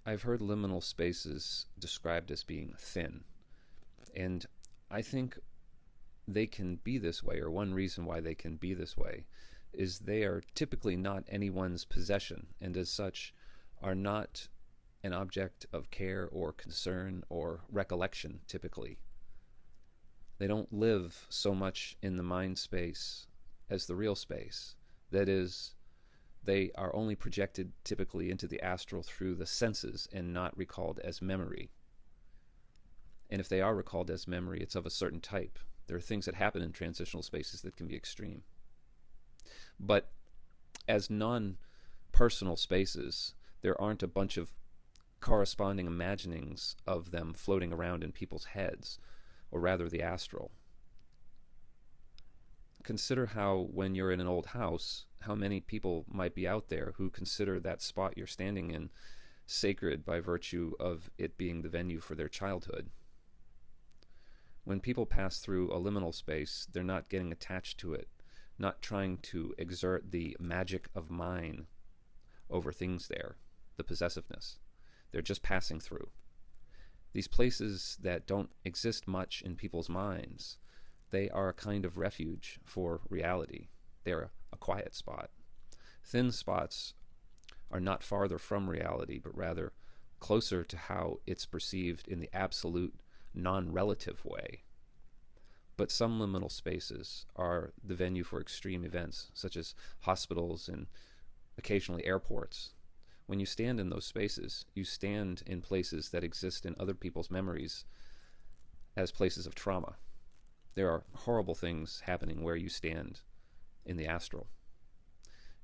I've heard liminal spaces described as being thin, and I think they can be this way, or one reason why they can be this way, is they are typically not anyone's possession, and as such are not an object of care or concern or recollection typically. They don't live so much in the mind space as the real space. That is, they are only projected typically into the astral through the senses and not recalled as memory. And if they are recalled as memory, it's of a certain type. There are things that happen in transitional spaces that can be extreme. But as non-personal spaces, there aren't a bunch of corresponding imaginings of them floating around in people's heads, or rather the astral. Consider how, when you're in an old house, how many people might be out there who consider that spot you're standing in sacred by virtue of it being the venue for their childhood. When people pass through a liminal space, they're not getting attached to it, not trying to exert the magic of mine over things there, the possessiveness. They're just passing through. These places that don't exist much in people's minds, they are a kind of refuge for reality. They're a quiet spot. Thin spots are not farther from reality, but rather closer to how it's perceived in the absolute non-relative way. But some liminal spaces are the venue for extreme events, such as hospitals and occasionally airports. When you stand in those spaces, you stand in places that exist in other people's memories as places of trauma. There are horrible things happening where you stand in the astral.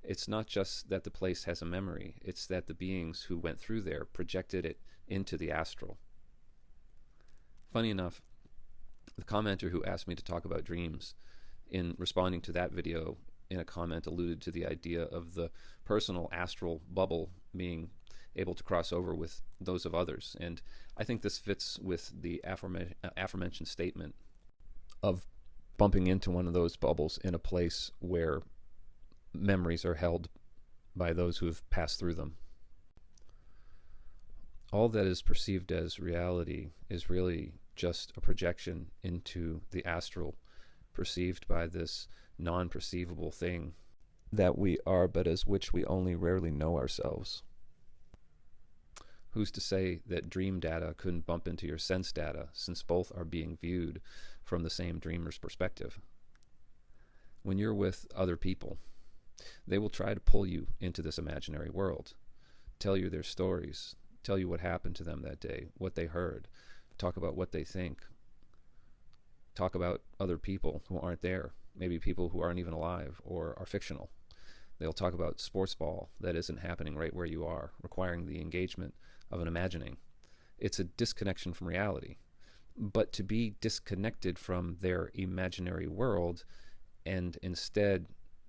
It's not just that the place has a memory, it's that the beings who went through there projected it into the astral. Funny enough, the commenter who asked me to talk about dreams, in responding to that video, in a comment alluded to the idea of the personal astral bubble being able to cross over with those of others. And I think this fits with the aforementioned statement of bumping into one of those bubbles in a place where memories are held by those who have passed through them. All that is perceived as reality is really just a projection into the astral, perceived by this non-perceivable thing that we are, but as which we only rarely know ourselves. Who's to say that dream data couldn't bump into your sense data, since both are being viewed from the same dreamer's perspective? When you're with other people, they will try to pull you into this imaginary world, tell you their stories, tell you what happened to them that day, what they heard, talk about what they think, talk about other people who aren't there, maybe people who aren't even alive or are fictional. They'll talk about sports ball that isn't happening right where you are, requiring the engagement of an imagining. It's a disconnection from reality. But to be disconnected from their imaginary world and instead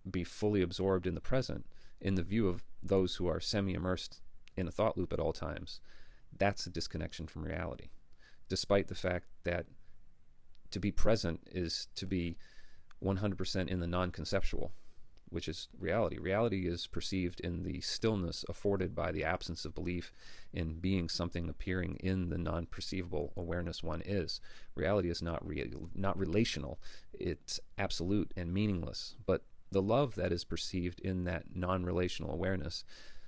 be fully absorbed in the present, in the view of those who are semi-immersed in a thought loop at all times, that's a disconnection from reality. Despite the fact that to be present is to be 100% in the non-conceptual, which is reality. Reality is perceived in the stillness afforded by the absence of belief in being something appearing in the non-perceivable awareness one is. Reality is not real, not relational. It's absolute and meaningless. But the love that is perceived in that non-relational awareness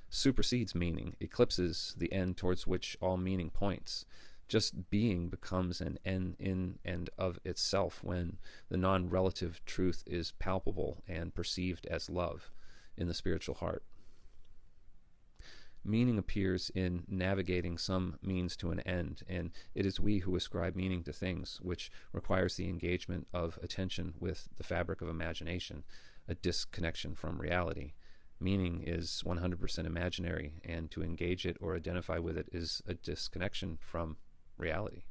supersedes meaning, eclipses the end towards which all meaning points. Just being becomes an end in and of itself when the non-relative truth is palpable and perceived as love in the spiritual heart. Meaning appears in navigating some means to an end, and it is we who ascribe meaning to things, which requires the engagement of attention with the fabric of imagination, a disconnection from reality. Meaning is 100% imaginary, and to engage it or identify with it is a disconnection from reality.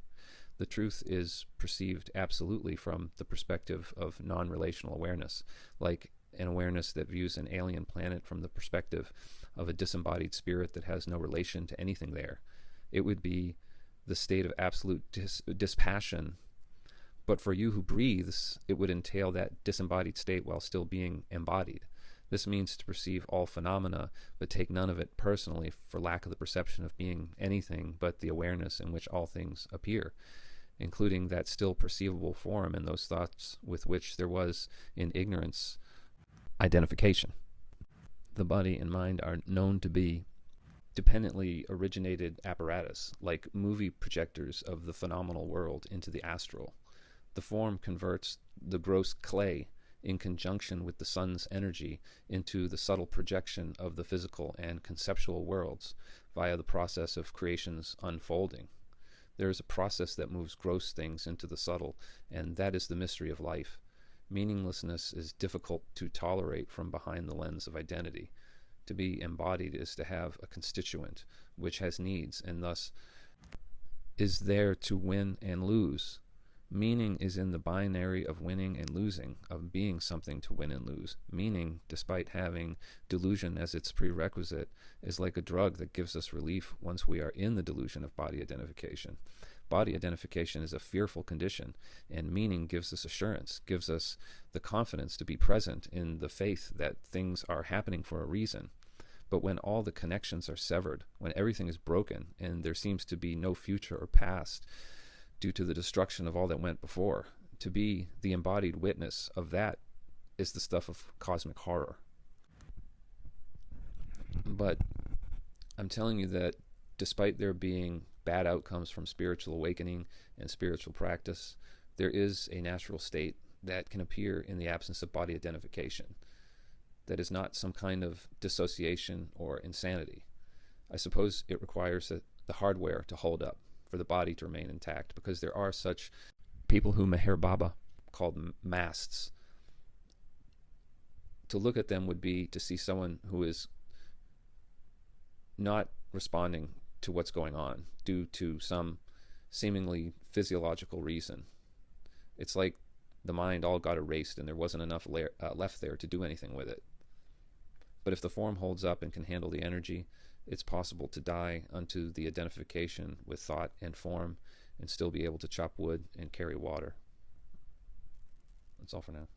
The truth is perceived absolutely from the perspective of non-relational awareness, like an awareness that views an alien planet from the perspective of a disembodied spirit that has no relation to anything there. It would be the state of absolute dispassion, but for you who breathes, it would entail that disembodied state while still being embodied. This means to perceive all phenomena, but take none of it personally for lack of the perception of being anything but the awareness in which all things appear, including that still perceivable form and those thoughts with which there was, in ignorance, identification. The body and mind are known to be dependently originated apparatus, like movie projectors of the phenomenal world into the astral. The form converts the gross clay in conjunction with the sun's energy into the subtle projection of the physical and conceptual worlds via the process of creation's unfolding. There is a process that moves gross things into the subtle, and that is the mystery of life. Meaninglessness is difficult to tolerate from behind the lens of identity. To be embodied is to have a constituent which has needs and thus is there to win and lose. Meaning is in the binary of winning and losing, of being something to win and lose. Meaning, despite having delusion as its prerequisite, is like a drug that gives us relief once we are in the delusion of body identification. Body identification is a fearful condition, and meaning gives us assurance, gives us the confidence to be present in the faith that things are happening for a reason. But when all the connections are severed, when everything is broken, and there seems to be no future or past due to the destruction of all that went before, to be the embodied witness of that is the stuff of cosmic horror. But I'm telling you that despite there being bad outcomes from spiritual awakening and spiritual practice, there is a natural state that can appear in the absence of body identification that is not some kind of dissociation or insanity. I suppose it requires the hardware to hold up for the body to remain intact, because there are such people who Meher Baba called masts. To look at them would be to see someone who is not responding to what's going on due to some seemingly physiological reason. It's like the mind all got erased and there wasn't enough left there to do anything with it. But if the form holds up and can handle the energy, it's possible to die unto the identification with thought and form and still be able to chop wood and carry water. That's all for now.